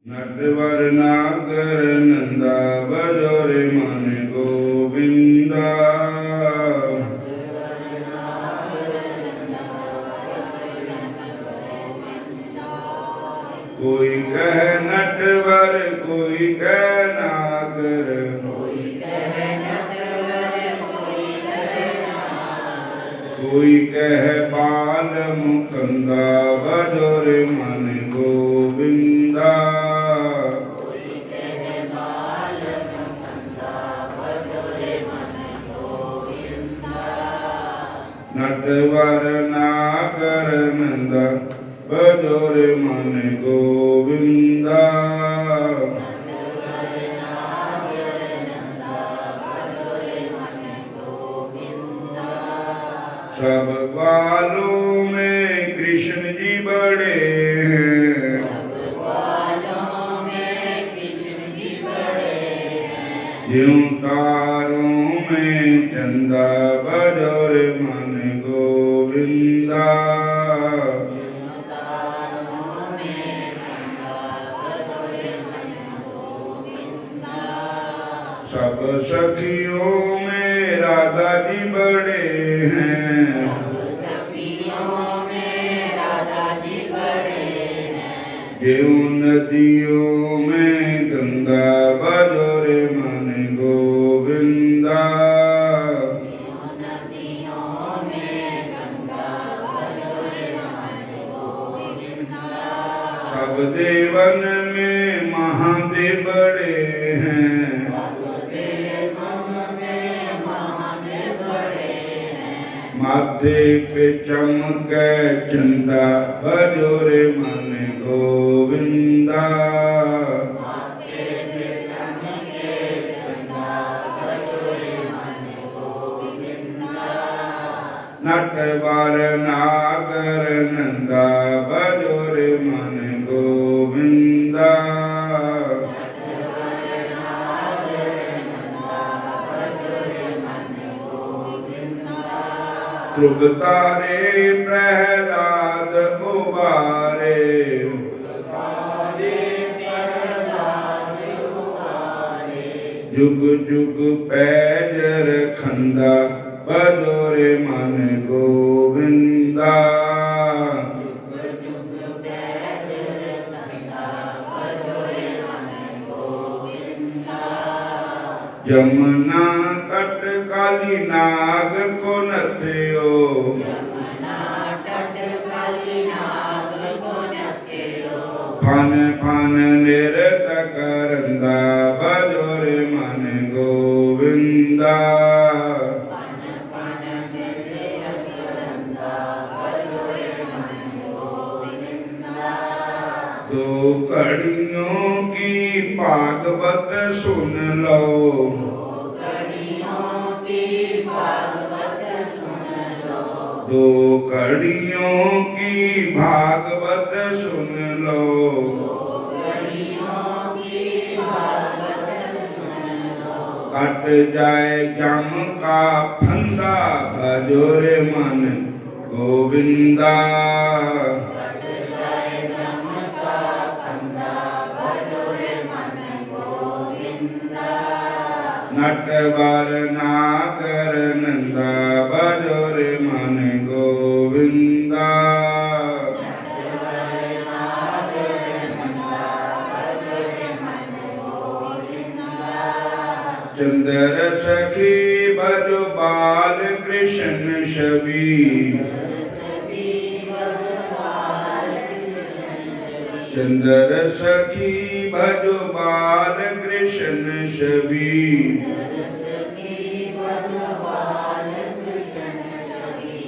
नटवर नागर नंदा बजो रे मन गोविंदा। कोई कह नटवर कोई कह नागर, कोई कह बाल मुकंदा बजो रे मन गोविंदा। नटवर नागर नंदा बजो रे मन गोविंदा। सब बालों में कृष्ण जी बड़े हैं, ज्यों तारों में चंदा बजो रे मन गोविंदा। सब सखियों में राधा जी बड़े हैं, ज्यों नदियों में गंगा बजो रे मन गोविंदा। सब देवन में महादेव बड़े हैं, माथे पे चमके चंदा बजो रे मन गोविंदा। नटवर नागर नंदा बजो रे मन गोविंदा। ध्रुव तारे प्रहलाद उबारे, जुग जुग पैजर खंदा बजो रे मन गोविंदा। जमुना तट काली नाग को नथयो, फन फन निरत करंदा बजो रे मन गोविंदा। दो कड़ियों की भागवत सुन लो, दो कड़ियों की भागवत सुन लो। कट जाए जम का फंदा भजो रे मन गोविंदा। नटवर नागर नंदा बजो रे मन गोविंदा। चंद्र सखी भजो बाल कृष्ण छवि, चंद्र सखी भजो बाल कृष्ण छवि।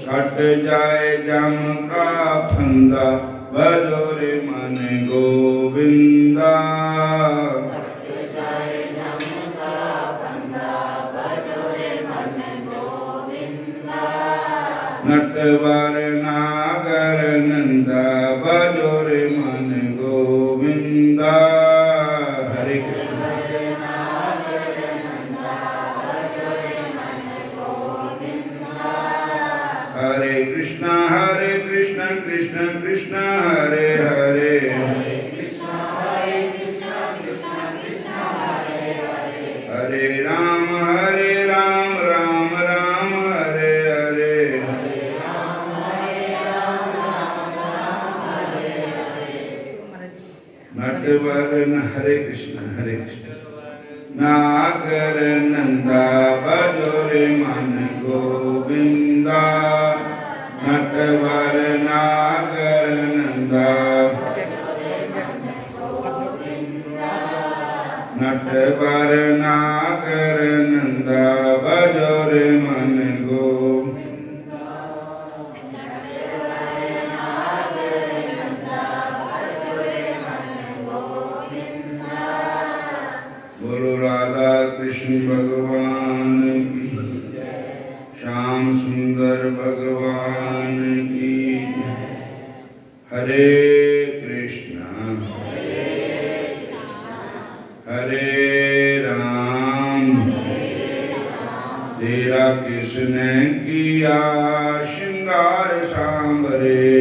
कट जाए जम का फंदा बजो रे मन गोविंदा। नटवर नागर नंदा बजो रे मन गोविंदा। हरे कृष्ण कृष्ण कृष्ण हरे हरे, हरे कृष्ण हरे राम राम राम हरे हरे। नटवर हरे कृष्ण नागर नंदा बजोरे मन गोविंदा। नटवर नागर नंदा नटवर नागर नंदा बजोरे मन गोविंदा। बोलो राधा कृष्ण भगवान की, श्याम सुंदर भगवान की। हरे कृष्णा हरे राम। तेरा किसने किया श्रृंगार सांवरे।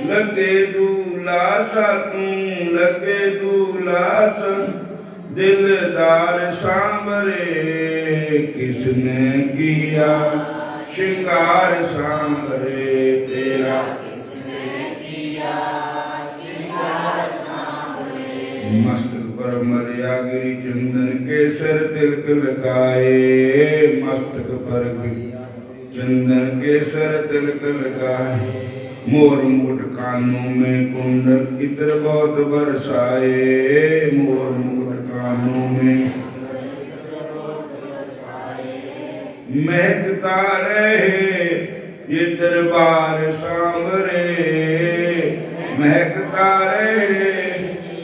लगे दूल्हा सा तू लगे दूल्हा सा दिलदार सांवरे। किसने किया श्रृंगार सांवरे। तेरा मस्तक पर मरिया गिरी चंदन केसर तिलक लगाए। मस्तक पर चंदन केसर तिलक लगाए। मोर मुकुट कानों में कुंडल इत्र बहुत बरसाए। मोर मुकुट कानों में महकता रहे ये दरबार सांवरे। महकता रहे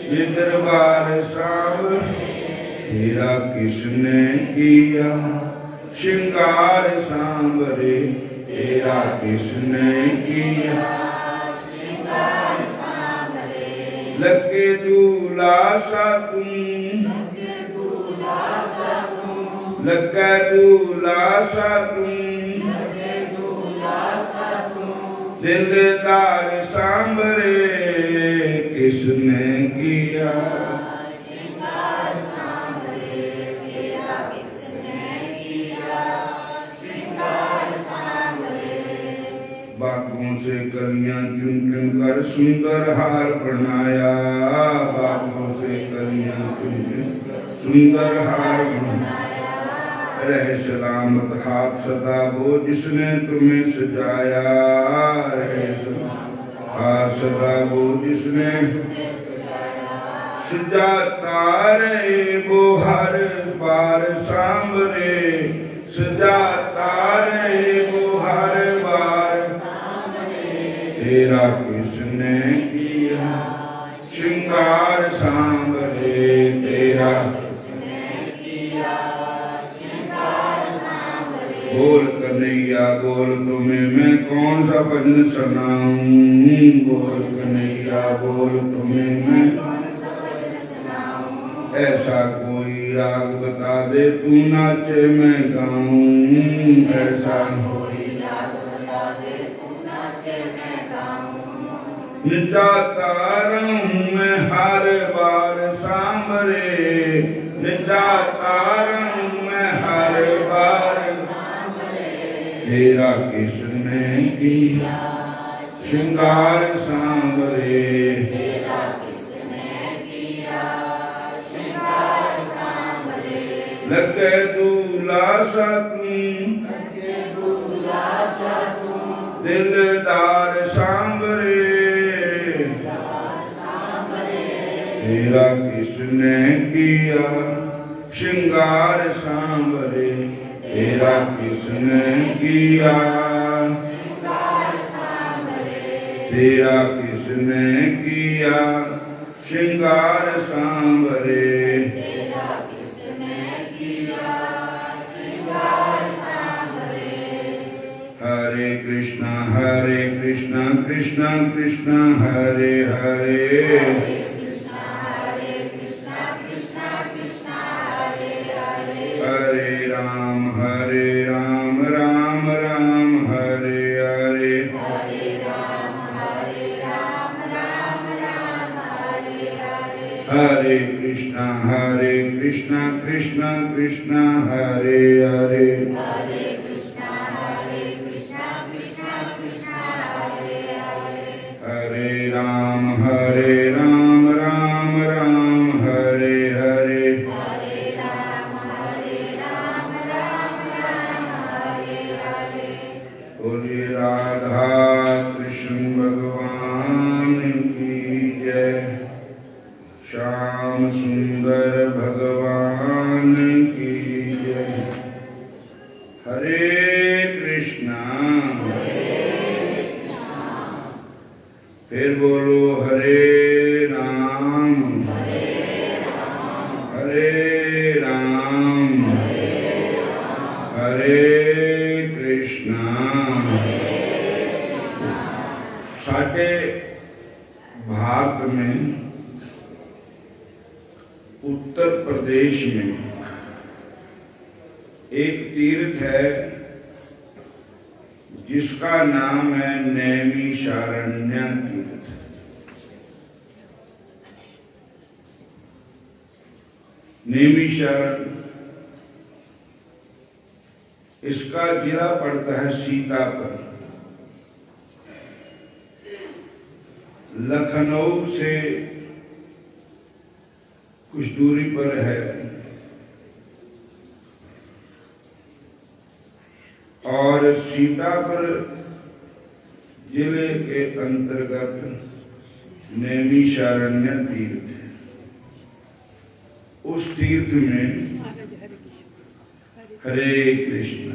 ये दरबार सांवरे। तेरा किसने किया श्रृंगार सांवरे। तेरा किसने किया श्रृंगार सांवरे। लगे दूल्हा सा तुम लगे दूल्हा सा तुम दिलदार सांवरे। किसने किया श्रृंगार सांवरे। तेरा किसने किया श्रृंगार सांवरे। बागों से कलियां चुन चुन कर सुंदर हार बनाया। बागों से कलियां चुन चुन कर सुंदर हार बनाया। रहे सलामत हाथ सदा वो जिसने तुम्हें सजाया। रहे सलामत हाथ सदा वो जिसने सजाता रहे वो हर बार सांवरे। सजाता रहे वो हर बार सांवरे। तेरा किसने किया श्रृंगार सांवरे। तेरा बोल कन्हैया बोल तुम्हें मैं कौन सा भजन सुनाऊं। बोल कन्हैया बोल तुम्हें मैं ऐसा कोई राग बता दे तू नाचे मैं गाऊं। ऐसा कोई राग बता दे तू नाचे मैं गाऊं। नचाता रहूं मैं हर बार सांवरे। नचाता रहूं मैं हर बार। तेरा किसने किया श्रृंगार सांवरे। तेरा किसने किया श्रृंगार सांवरे। लगे दूल्हा सा तुम दिलदार सांवरे। तेरा किसने किया श्रृंगार सांवरे। तेरा किसने किया तेरा किसने किया श्रृंगार सांवरे। हरे कृष्णा कृष्णा कृष्णा हरे हरे। हरे राम राम राम हरे हरे। हरे राम राम राम हरे कृष्णा कृष्णा कृष्णा हरे हरे, हरे कृष्णा कृष्णा कृष्णा हरे हरे, हरे राम राम राम हरे हरे, हरे राम राम राम हरे हरे। बोलिए राधा कृष्ण भगवान की जय, श्याम सुंदर भगवान की जय। हरे कृष्णा, फिर बोलो हरे राम हरे कृष्णा। साडे भारत में उत्तर प्रदेश में एक तीर्थ है जिसका नाम है नैमिषारण्य तीर्थ। नैमिषारण्य, इसका जिला पड़ता है सीतापुर, लखनऊ से कुछ दूरी पर है। और सीतापुर जिले के अंतर्गत नैमिषारण्य तीर्थ है। उस तीर्थ में हरे कृष्ण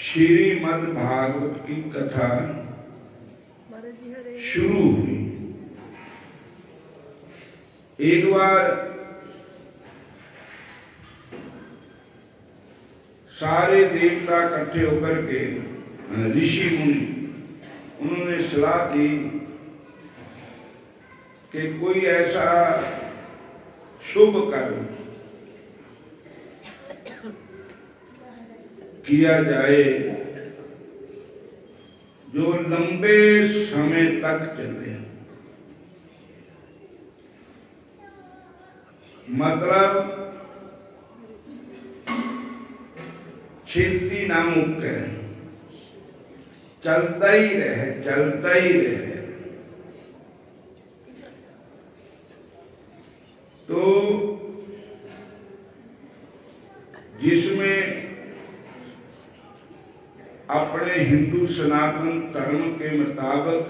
श्रीमद् भागवत की कथा शुरू हुई। एक बार सारे देवता इकट्ठे होकर के ऋषि मुनि, उन्होंने सलाह की कि कोई ऐसा शुभ कर्म किया जाए जो लंबे समय तक चले। मतलब खेती ना मुक्के, चलता ही रहे। तो जिसमें अपने हिंदू सनातन धर्म के मुताबिक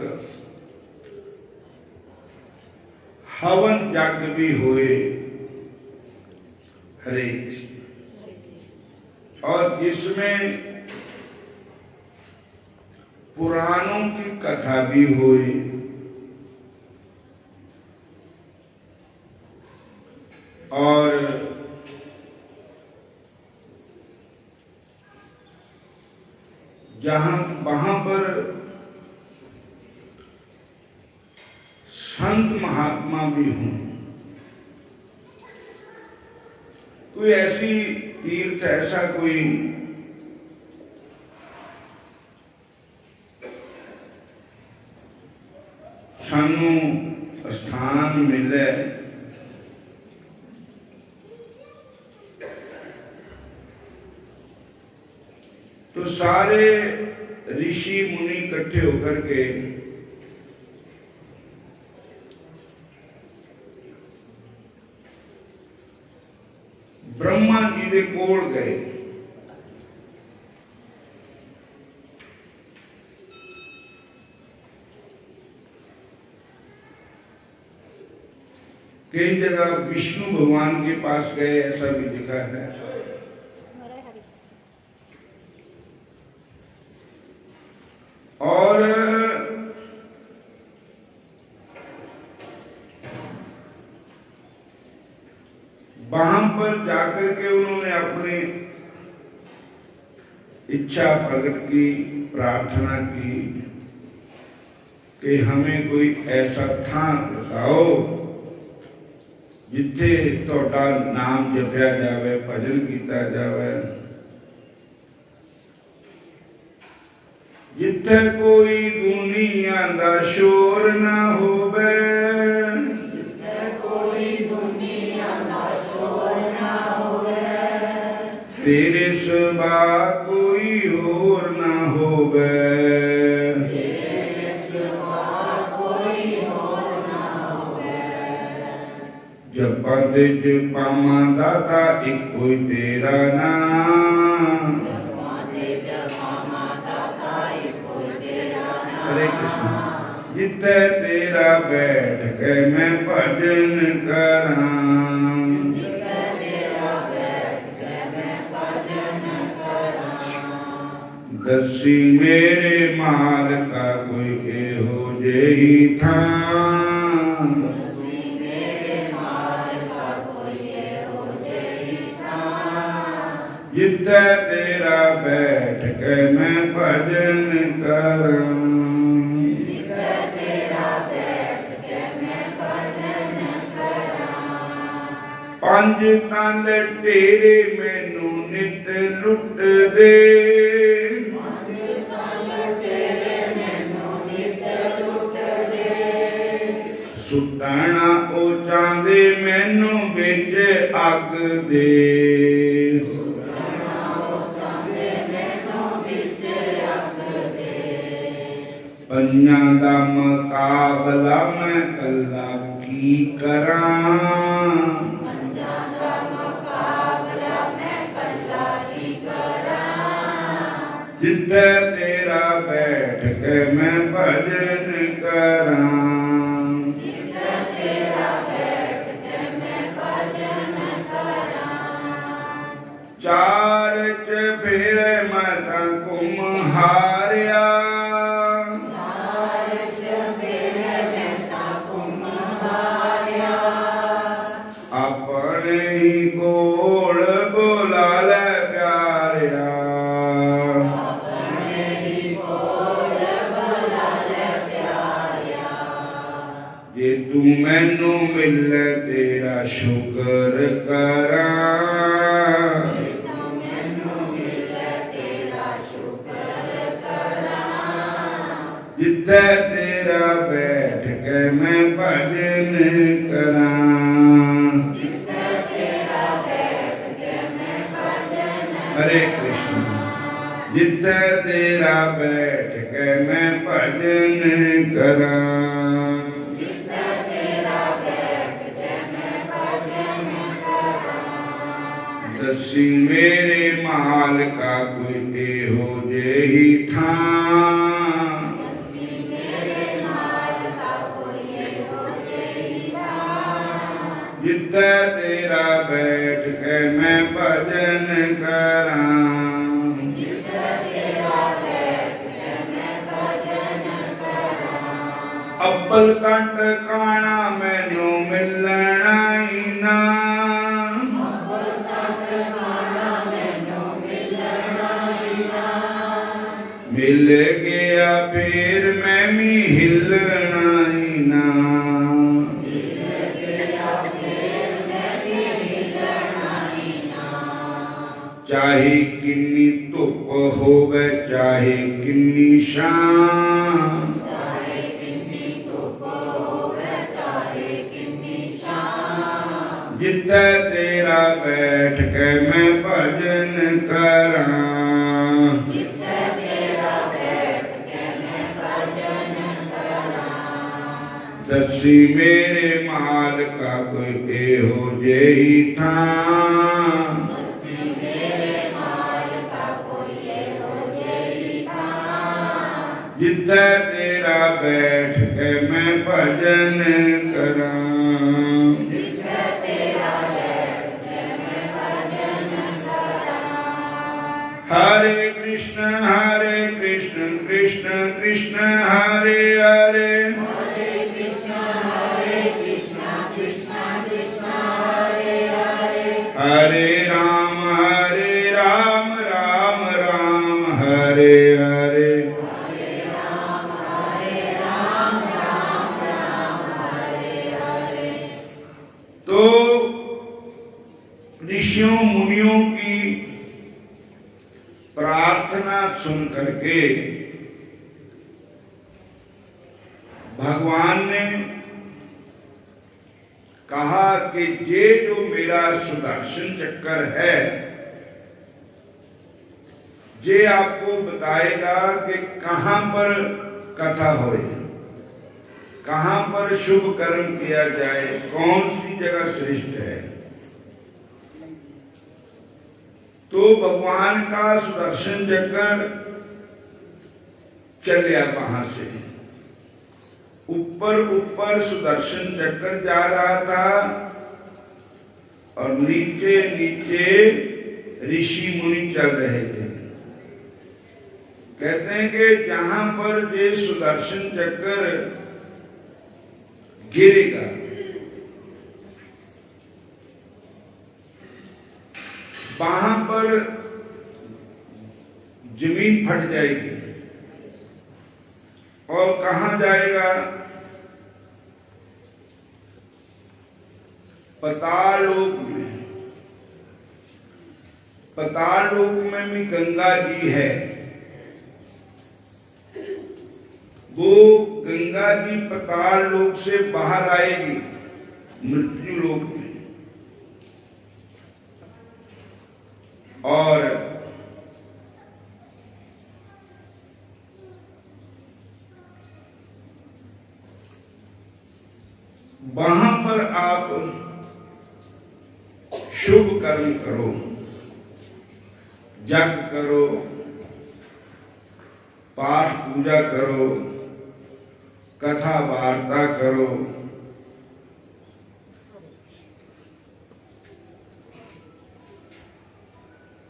हवन यज्ञ भी हुए। हरे कृष्ण। और जिसमें पुराणों की कथा भी हुई। और वहां पर संत महात्मा भी हों। कोई ऐसी तीर्थ, ऐसा कोई सानू स्थान मिले तो सारे ऋषि मुनि इकट्ठे होकर के ब्रह्मा जी के कोल गए। कई जगह विष्णु भगवान के पास गए, ऐसा भी लिखा है। और वहां पर जाकर के उन्होंने अपनी इच्छा प्रकट की, प्रार्थना की कि हमें कोई ऐसा स्थान बताओ जिथे तोड़ा नाम जपया जावे, भजन किया जावे। जिथे कोई दुनिया दा शोर ना होवे, तेरे सिवा कोई और ना होवे। जपां ते जपावां दाता इको ही तेरा नाम। हरे कृष्ण। जिथे तेरा बैठ के मैं भजन करां, दसी मेरे माल का कोई एहो जेही थां। जिथे तेरा बैठ के मैं भजन करां, पंज तन तेरे मैनू नित लुट दे, सुटना ओ चांदे मैनू बिच अग दे। पंजां दा मुकाबला मैं कल्ला की करां, जिथे तेरा बैठ के मैं भजन करां। चार चफेरे मैं तां घुम हारिया, अपने ही कोल बुला ले प्यारिया। जे तू मैनू मिले तेरा शुक्र करां, जिथे तेरा बैठ के मैं भजन करां। हरे कृष्ण। जिथे तेरा बैठ के मैं भजन करां, दसी मेरे माल का कोई एहो जेही थां। जिथे तेरा बैठ के मैं भजन करां, अब्बल कंट काना मैनू मिलना ही ना, मिल गया फिर मैं भी हिलना ही ना। चाहे किन्नी धुप होवे चाहे किन्नी छां, जिथे तेरा बैठ के मैं भजन करां। दसी मेरे माल का कोई एहो जेही थां। जिथे तेरा बैठ के मैं भजन करां। हरे कृष्ण कृष्ण कृष्ण हरे हरे, हरे राम राम राम हरे हरे। तो ऋषियों मुनियों की प्रार्थना सुन करके भगवान ने कहा कि ये जो मेरा सुदर्शन चक्र है, ये आपको बताएगा कि कहां पर कथा होए, कहां पर शुभ कर्म किया जाए, कौन सी जगह श्रेष्ठ है। तो भगवान का सुदर्शन चक्र चल गया वहां से, ऊपर ऊपर सुदर्शन चक्र जा रहा था और नीचे नीचे ऋषि मुनि चल रहे थे। कहते हैं कि जहां पर ये सुदर्शन चक्र गिरेगा, वहां पर जमीन फट जाएगी और कहां जाएगा, पाताल लोक में। पाताल लोक में भी गंगा जी है। वो गंगा जी पाताल लोक से बाहर आएगी मृत्यु लोक में, और वहां पर आप शुभ कर्म करो, जग करो, पाठ पूजा करो, कथा वार्ता करो।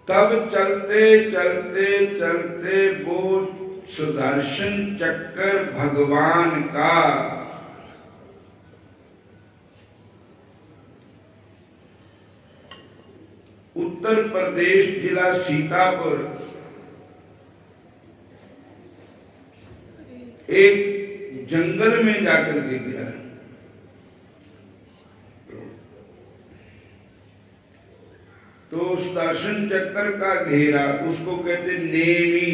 तब चलते चलते चलते वो सुदर्शन चक्र भगवान का उत्तर प्रदेश जिला सीतापुर एक जंगल में जाकर के गिरा। तो सुदर्शन चक्र का घेरा, उसको कहते नेमी,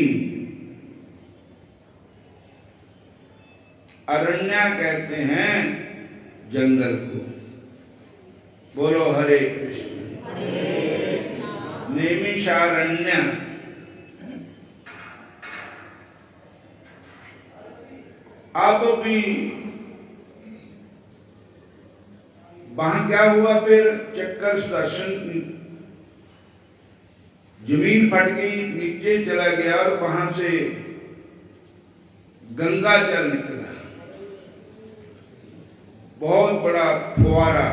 अरण्या कहते हैं जंगल को। बोलो हरे कृष्ण। नेमिषारण्य। अब भी वहां क्या हुआ, फिर चक्कर सुदर्शन जमीन फट गई, नीचे चला गया और वहां से गंगा जल निकला, बहुत बड़ा फुवारा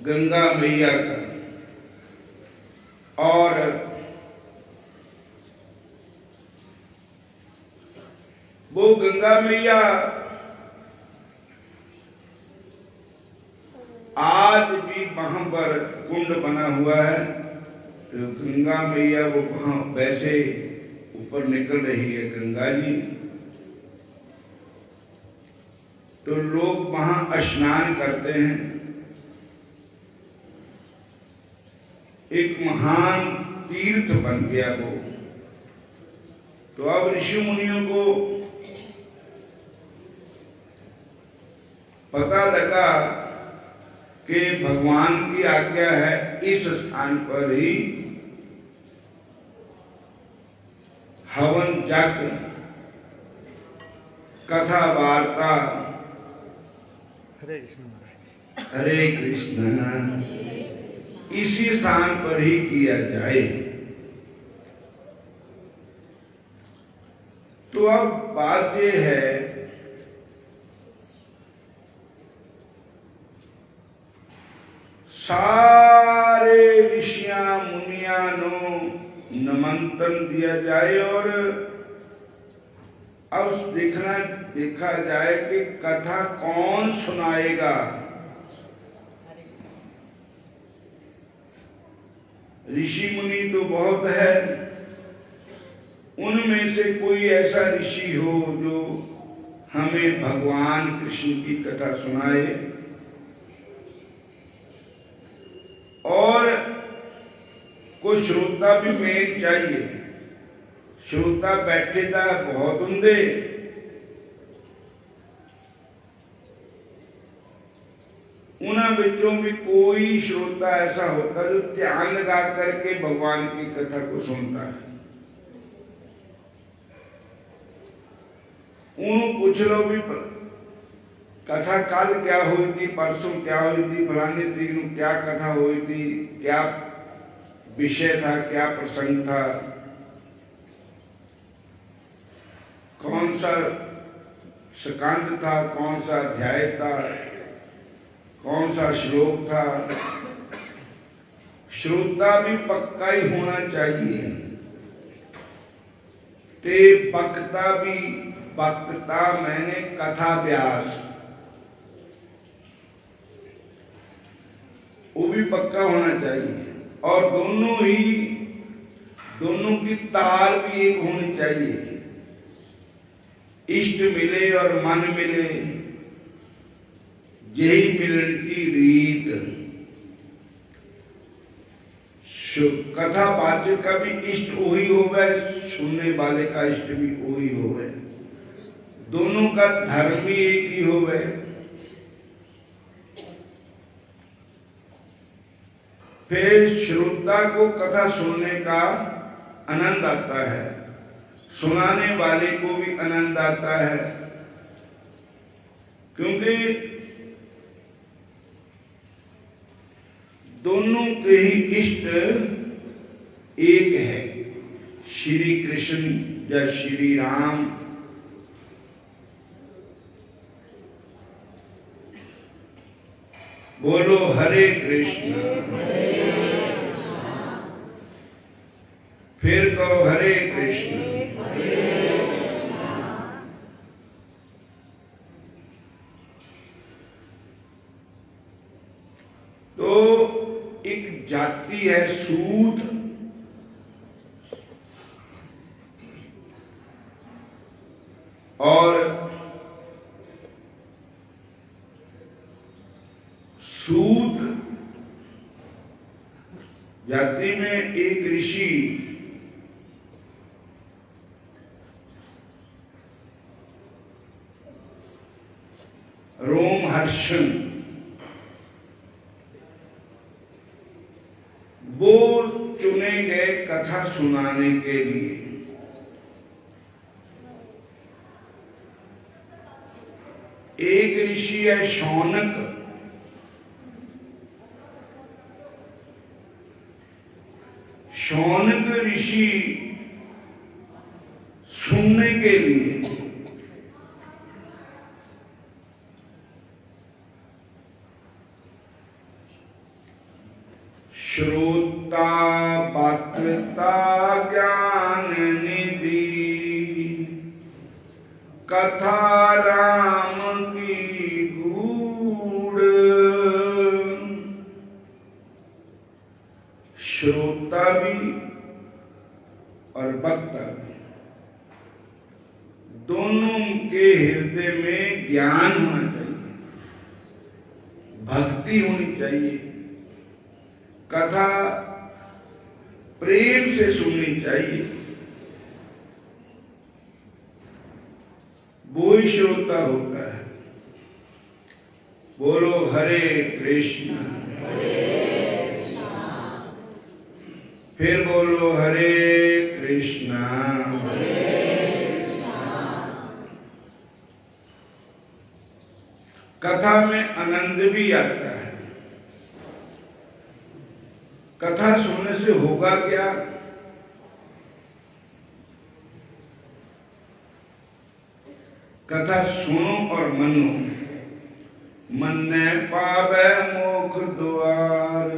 गंगा मैया का। और वो गंगा मैया आज भी वहां पर कुंड बना हुआ है। तो गंगा मैया वो वहां वैसे ऊपर निकल रही है गंगा जी। तो लोग वहां स्नान करते हैं। एक महान तीर्थ बन गया वो। तो अब ऋषि मुनियों को पता लगा कि भगवान की आज्ञा है इस स्थान पर ही हवन यज्ञ कथा वार्ता हरे कृष्ण महाराज हरे कृष्ण इसी स्थान पर ही किया जाए। तो अब बात यह है सारे ऋषियां मुनियां नो नमंत्रण दिया जाए और अब देखा जाए कि कथा कौन सुनाएगा। ऋषि मुनि तो बहुत है, उनमें से कोई ऐसा ऋषि हो जो हमें भगवान कृष्ण की कथा सुनाए। और कोई श्रोता भी मेल चाहिए। श्रोता बैठे था बहुत होंगे दोनों बच्चों में कोई श्रोता ऐसा होता है जो ध्यान लगा करके भगवान की कथा को सुनता है। उन पूछ लो भी कथा कल क्या हुई थी, परसों क्या हुई थी, फलानी तरीक को क्या कथा हुई थी, क्या विषय था, क्या प्रसंग था, कौन सा स्कंद था, कौन सा अध्याय था, कौन सा श्लोक था। श्रोता भी पक्का ही होना चाहिए ते वक्ता भी, वक्ता मैंने कथा व्यास, वो भी पक्का होना चाहिए। और दोनों की ताल भी एक होनी चाहिए। इष्ट मिले और मन मिले, यही मिलन की रीत। कथा वाचक का भी इष्ट वही होवे, सुनने वाले का इष्ट भी वही होवे, दोनों का धर्म भी एक ही होवे। फिर श्रोता को कथा सुनने का आनंद आता है, सुनाने वाले को भी आनंद आता है, क्योंकि दोनों के ही इष्ट एक है, श्री कृष्ण या श्री राम। बोलो हरे कृष्ण। फिर कहो हरे कृष्ण। तो एक जाति है सूत, और सूत जाति में एक ऋषि रोमहर्षण, वो चुने गए कथा सुनाने के लिए। एक ऋषि है शौनक, शौनक ऋषि सुनने के लिए, श्रोता वक्ता ज्ञान निधि, कथा राम की गूढ़। श्रोता भी और वक्ता भी, दोनों के हृदय में ज्ञान होना चाहिए, भक्ति होनी चाहिए, कथा प्रेम से सुननी चाहिए, वो ही श्रोता होता है। बोलो हरे कृष्ण। फिर बोलो हरे कृष्ण। कथा में आनंद भी आता है। कथा सुनने से होगा क्या? कथा सुनो और मनो, मन्ने पावे मोक्ष द्वार,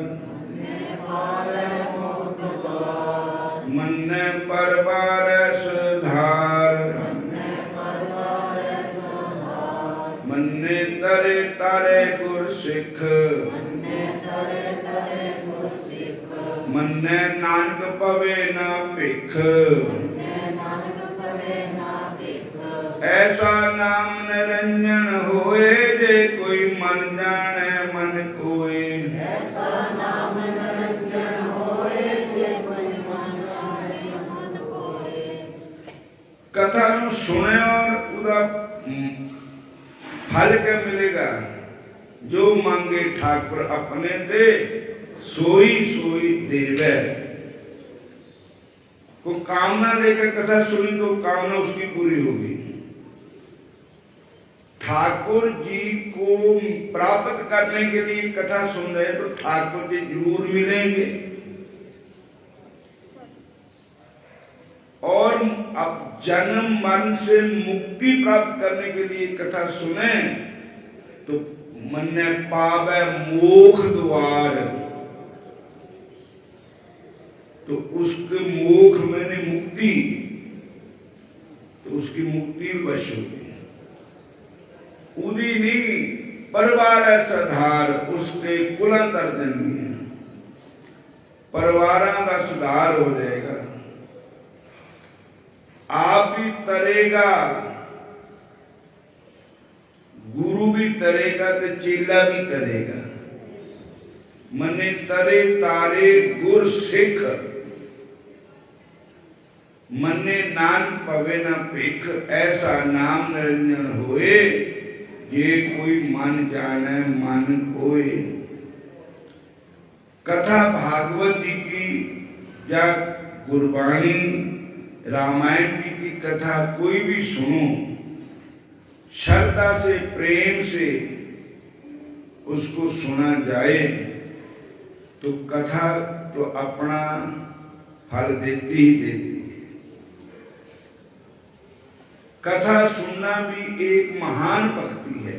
मन्ने परवार सुधार, मन्ने तरे तारे गुर सिख, मन्ने नानक पवे ना भिख, ऐसा नाम निरंजन होए, जे कोई मन जाने मन कोय। ऐसा नाम निरंजन होए, जे कोई मन जाने मन कोय। कथा नु सुने और पूरा फल क्या मिलेगा? जो मांगे ठाकुर अपने दे, सोई सोई देवे। को कामना लेकर कथा सुनी तो कामना उसकी पूरी होगी। ठाकुर जी को प्राप्त करने के लिए कथा सुन रहे तो ठाकुर जी जरूर मिलेंगे। और अब जन्म मरण से मुक्ति प्राप्त करने के लिए कथा सुने तो मन ने पावे मोक्ष द्वार, तो उसके मोक्ष मैंने मुक्ति, तो उसकी मुक्ति वश होगी। उदी नहीं परिवार सधार, उसके कुलांतर जन्मी है, परिवार का सुधार हो जाएगा। आप भी तरेगा, गुरु भी तरेगा तो चेला भी तरेगा। मने तरे तारे गुर सिख, मने नान पवे न भिख, ऐसा नाम निरंजन होए, ये कोई मन जाने मन कोय। कथा भागवत जी की या गुरबाणी रामायण जी की कथा कोई भी सुनो, श्रद्धा से प्रेम से उसको सुना जाए तो कथा तो अपना फल देती ही देती है। कथा सुनना भी एक महान भक्ति है।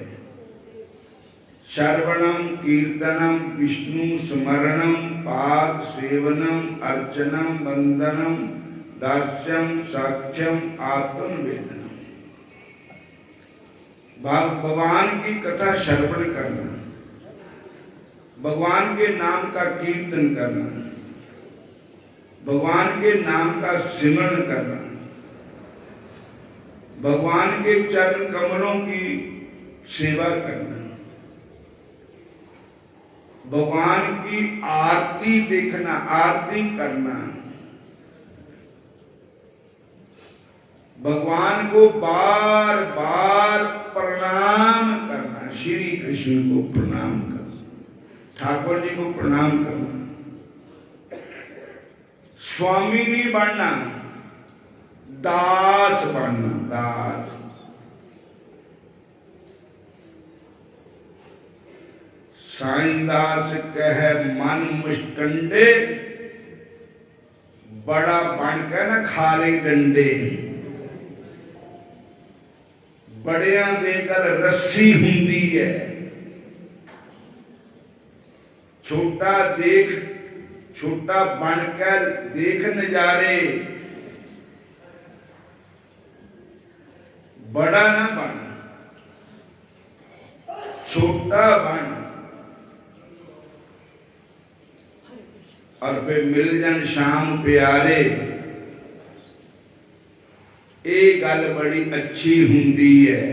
श्रवणम कीर्तनम विष्णु स्मरणम पाद सेवनम अर्चनम वंदनम दास्यम साक्ष्यम आत्मनिवेदनम। भगवान की कथा श्रवण करना, भगवान के नाम का कीर्तन करना, भगवान के नाम का सिमरण करना, भगवान के चरण कमलों की सेवा करना, भगवान की आरती देखना, आरती करना, भगवान को बार बार प्रणाम करना, श्री कृष्ण को प्रणाम करना, ठाकुर जी को प्रणाम करना। स्वामी नहीं बनना, दास बनना, दास। साईं दास कहे मन मुष्टंडे, बड़ा बन के ना खा ले डंडे। बड़ियां दे गल रस्सी हुंदी है, छोटा देख, छोटा बनकर देख नजारे, बड़ा ना बन, छोटा बन। और फिर मिल जान शाम प्यारे, ये गल बड़ी अच्छी हुंदी है।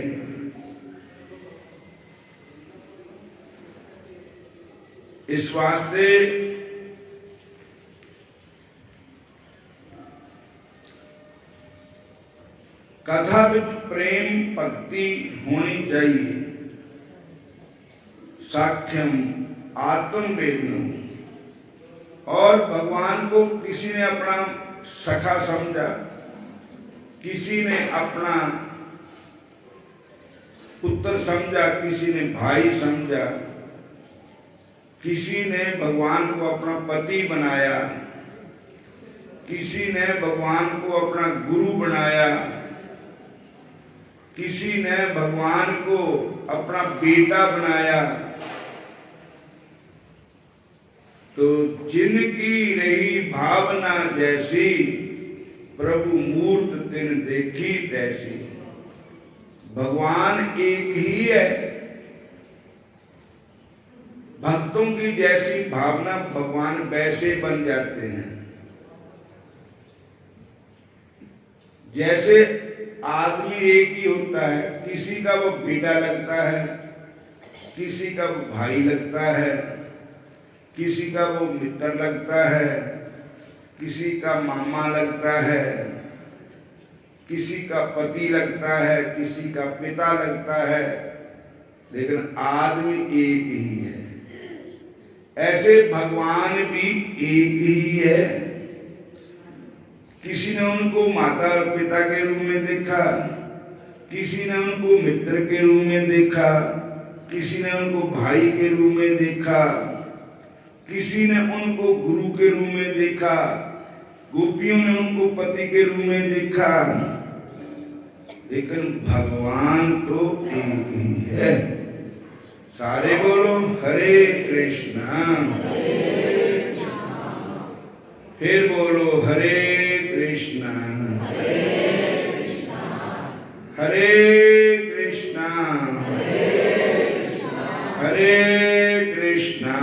इस वास्ते कथा विच प्रेम भक्ति होनी चाहिए। साक्ष्यम आत्मवेदनम, और भगवान को किसी ने अपना सखा समझा, किसी ने अपना पुत्र समझा, किसी ने भाई समझा, किसी ने भगवान को अपना पति बनाया, किसी ने भगवान को अपना गुरु बनाया, किसी ने भगवान को अपना बेटा बनाया। तो जिनकी रही भावना जैसी, प्रभु मूर्त तिन देखी तैसी। भगवान एक ही है, भक्तों की जैसी भावना भगवान वैसे बन जाते हैं। जैसे आदमी एक ही होता है, किसी का वो बेटा लगता है, किसी का वो भाई लगता है, किसी का वो मित्र लगता है, किसी का मामा लगता है, किसी का पति लगता है, किसी का पिता लगता है, लेकिन आदमी एक ही है। ऐसे भगवान भी एक ही है। किसी ने उनको माता और पिता के रूप में देखा, किसी ने उनको मित्र के रूप में देखा, किसी ने उनको भाई के रूप में देखा, किसी ने उनको गुरु के रूप में देखा, गोपियों ने उनको पति के रूप में देखा, लेकिन भगवान तो एक ही है। सारे बोलो हरे कृष्णा, फिर बोलो हरे कृष्णा, हरे कृष्णा, हरे कृष्णा,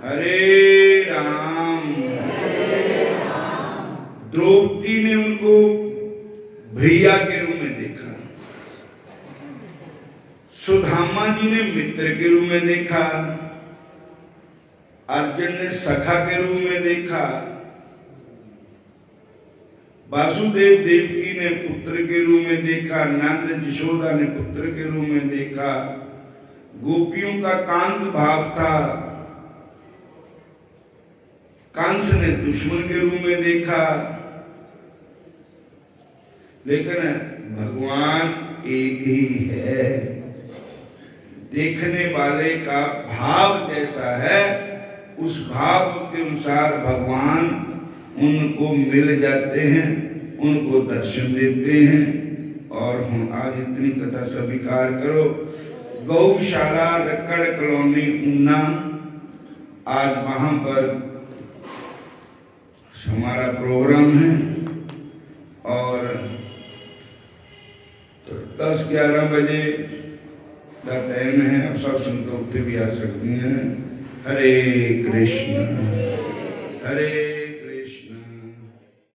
हरे राम। द्रौपदी ने उनको भैया के रूप में देखा, सुदामा जी ने मित्र के रूप में देखा, अर्जुन ने सखा के रूप में देखा, वासुदेव देवकी ने पुत्र के रूप में देखा, नंद यशोदा ने पुत्र के रूप में देखा, गोपियों का कांत भाव था, कंस ने दुश्मन के रूप में देखा, लेकिन भगवान एक ही है। देखने वाले का भाव जैसा है, उस भाव के अनुसार भगवान उनको मिल जाते हैं, उनको दर्शन देते हैं। और हम आज इतनी कथा स्वीकार करो। गौशाला रक्कड़ कॉलोनी ऊना, आज वहां पर हमारा प्रोग्राम है और 10-11 बजे का टाइम है। अब सब संतोष भी आ सकती हैं। हरे कृष्ण, हरे